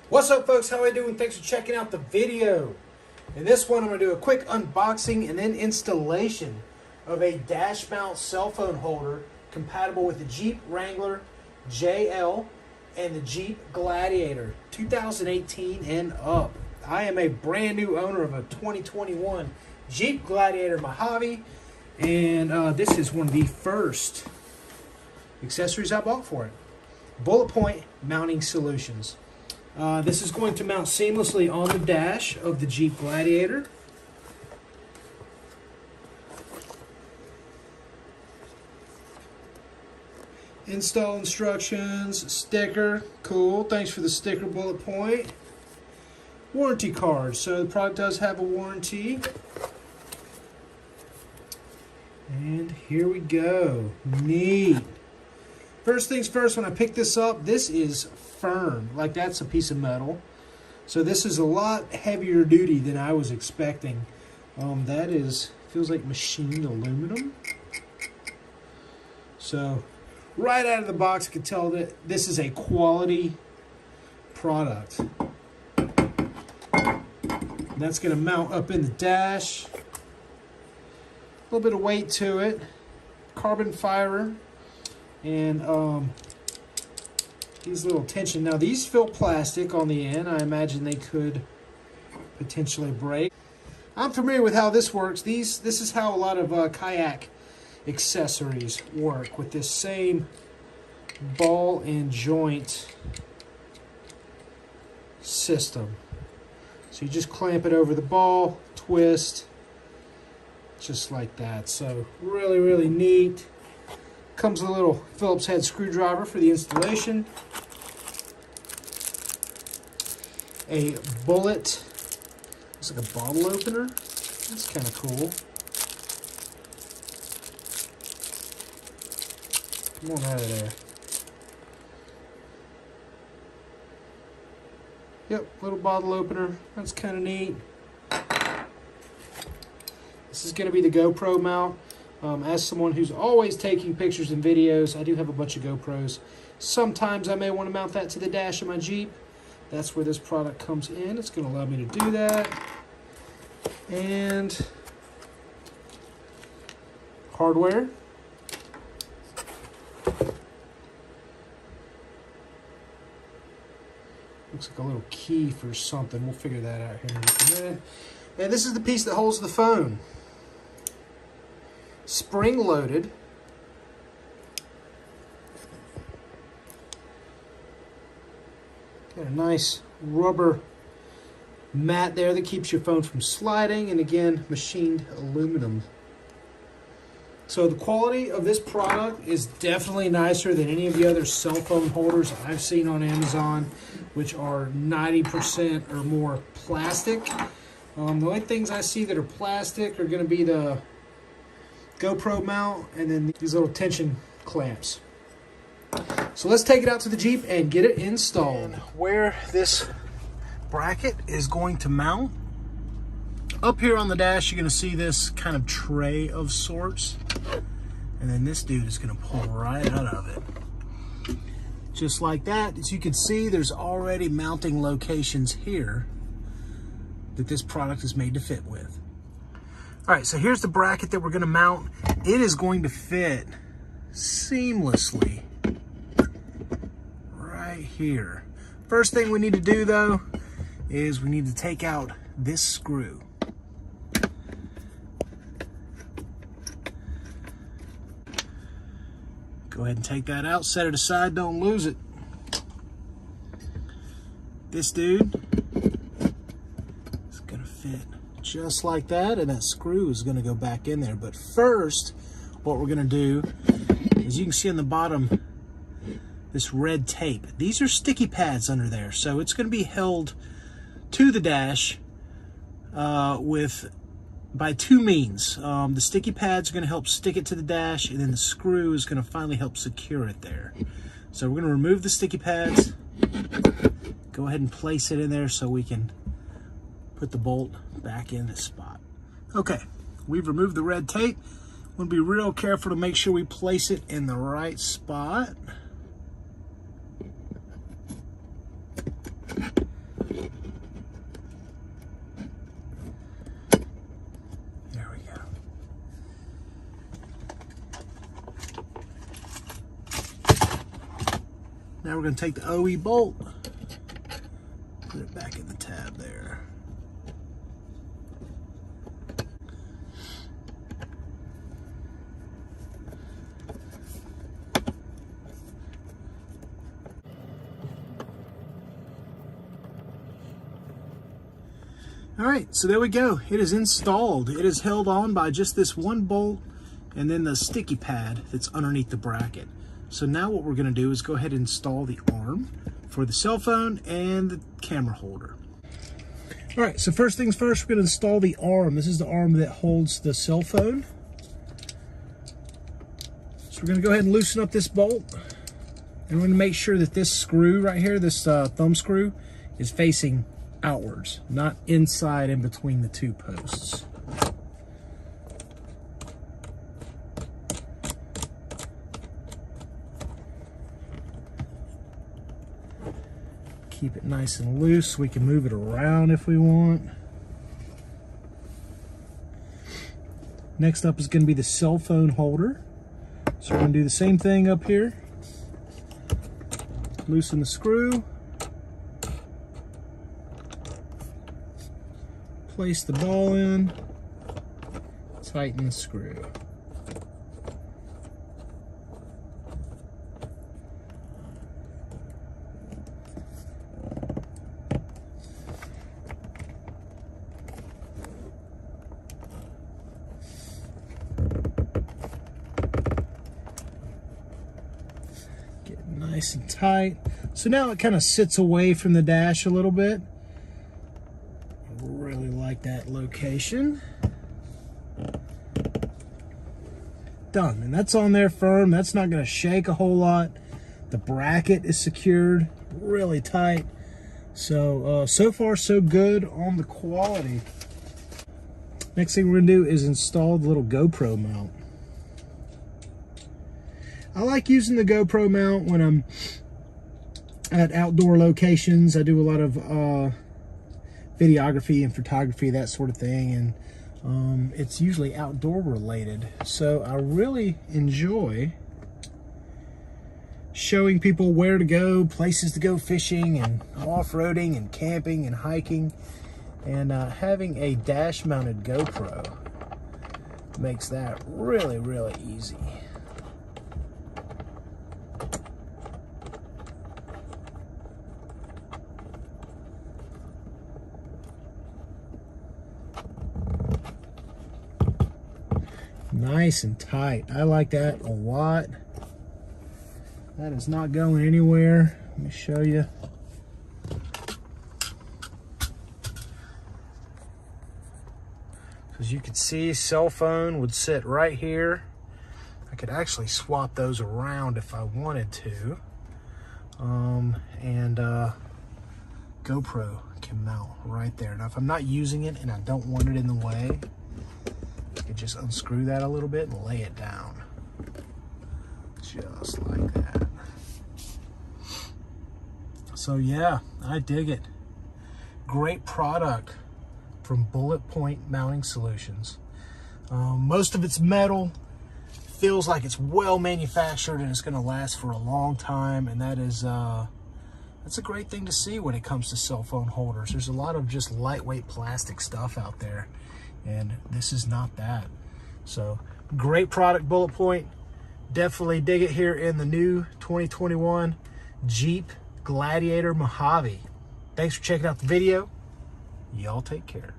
What's up, folks? How are you doing? Thanks for checking out the video. In this one, I'm going to do a quick unboxing and then installation of a dash mount cell phone holder compatible with the Jeep Wrangler JL and the Jeep Gladiator 2018 and up. I am a brand new owner of a 2021 Jeep Gladiator Mojave, and this is one of the first accessories I bought for it. Bulletpoint mounting solutions. This is going to mount seamlessly on the dash of the Jeep Gladiator. Install instructions, sticker, cool, thanks for the sticker, Bulletpoint. Warranty card, so the product does have a warranty. And here we go, neat. First things first, when I picked this up, this is firm, like that's a piece of metal. So this is a lot heavier duty than I was expecting. That is, feels like machined aluminum. So right out of the box, I could tell that this is a quality product. That's going to mount up in the dash. A little bit of weight to it. Carbon fiber. And these little tension. Now these feel plastic on the end. I imagine they could potentially break. I'm familiar with how this works. This is how a lot of kayak accessories work, with this same ball and joint system. So you just clamp it over the ball, twist, just like that. So really, really neat. Comes with a little Phillips head screwdriver for the installation. A bullet, looks like a bottle opener. That's kind of cool. Come on out of there. Yep, little bottle opener. That's kind of neat. This is going to be the GoPro mount. As someone who's always taking pictures and videos, I do have a bunch of GoPros. Sometimes I may want to mount that to the dash of my Jeep. That's where this product comes in. It's going to allow me to do that. And hardware. Looks like a little key for something. We'll figure that out here in just a minute. And this is the piece that holds the phone. Spring-loaded. Got a nice rubber mat there that keeps your phone from sliding, and again, machined aluminum. So the quality of this product is definitely nicer than any of the other cell phone holders I've seen on Amazon, which are 90% or more plastic. The only things I see that are plastic are going to be the GoPro mount and then these little tension clamps. So let's take it out to the Jeep and get it installed. And where this bracket is going to mount, up here on the dash, you're going to see this kind of tray of sorts. And then this dude is going to pull right out of it. Just like that. As you can see, there's already mounting locations here that this product is made to fit with. All right, so here's the bracket that we're going to mount. It is going to fit seamlessly right here. First thing we need to do, though, is we need to take out this screw. Go ahead and take that out, set it aside, don't lose it. This dude is going to fit just like that, and that screw is going to go back in there. But first, what we're going to do is, you can see on the bottom this red tape. These are sticky pads under there, so it's going to be held to the dash by two means. The sticky pads are going to help stick it to the dash, and then the screw is going to finally help secure it there. So we're going to remove the sticky pads, go ahead and place it in there so we can put the bolt back in the spot. Okay, we've removed the red tape. We'll be real careful to make sure we place it in the right spot. Now we're going to take the OE bolt, put it back in the tab there. All right, so there we go. It is installed. It is held on by just this one bolt and then the sticky pad that's underneath the bracket. So now what we're gonna do is go ahead and install the arm for the cell phone and the camera holder. All right, so first things first, we're gonna install the arm. This is the arm that holds the cell phone. So we're gonna go ahead and loosen up this bolt. And we're gonna make sure that this screw right here, this thumb screw, is facing outwards, not inside in between the two posts. Keep it nice and loose so we can move it around if we want. Next up is going to be the cell phone holder. So we're going to do the same thing up here. Loosen the screw. Place the ball in, tighten the screw. Get nice and tight. So now it kind of sits away from the dash a little bit. Really like that location. Done, and that's on there firm. That's not going to shake a whole lot. The bracket is secured really tight. So so far so good on the quality. Next thing we're going to do is install the little GoPro mount. I like using the GoPro mount when I'm at outdoor locations. I do a lot of videography and photography, that sort of thing, and it's usually outdoor related. So I really enjoy showing people where to go, places to go fishing and off-roading and camping and hiking, and having a dash mounted GoPro makes that really, really easy. Nice and tight. I like that a lot. That is not going anywhere. Let me show you. As you can see, cell phone would sit right here. I could actually swap those around if I wanted to. GoPro can mount right there. Now, if I'm not using it and I don't want it in the way, just unscrew that a little bit and lay it down. Just like that. So yeah, I dig it. Great product from Bulletpoint Mounting Solutions. Most of it's metal. Feels like it's well manufactured and it's going to last for a long time, and that's a great thing to see when it comes to cell phone holders. There's a lot of just lightweight plastic stuff out there, and this is not that. So great product, Bulletpoint. Definitely dig it here in the new 2021 Jeep Gladiator Mojave. Thanks for checking out the video. Y'all take care.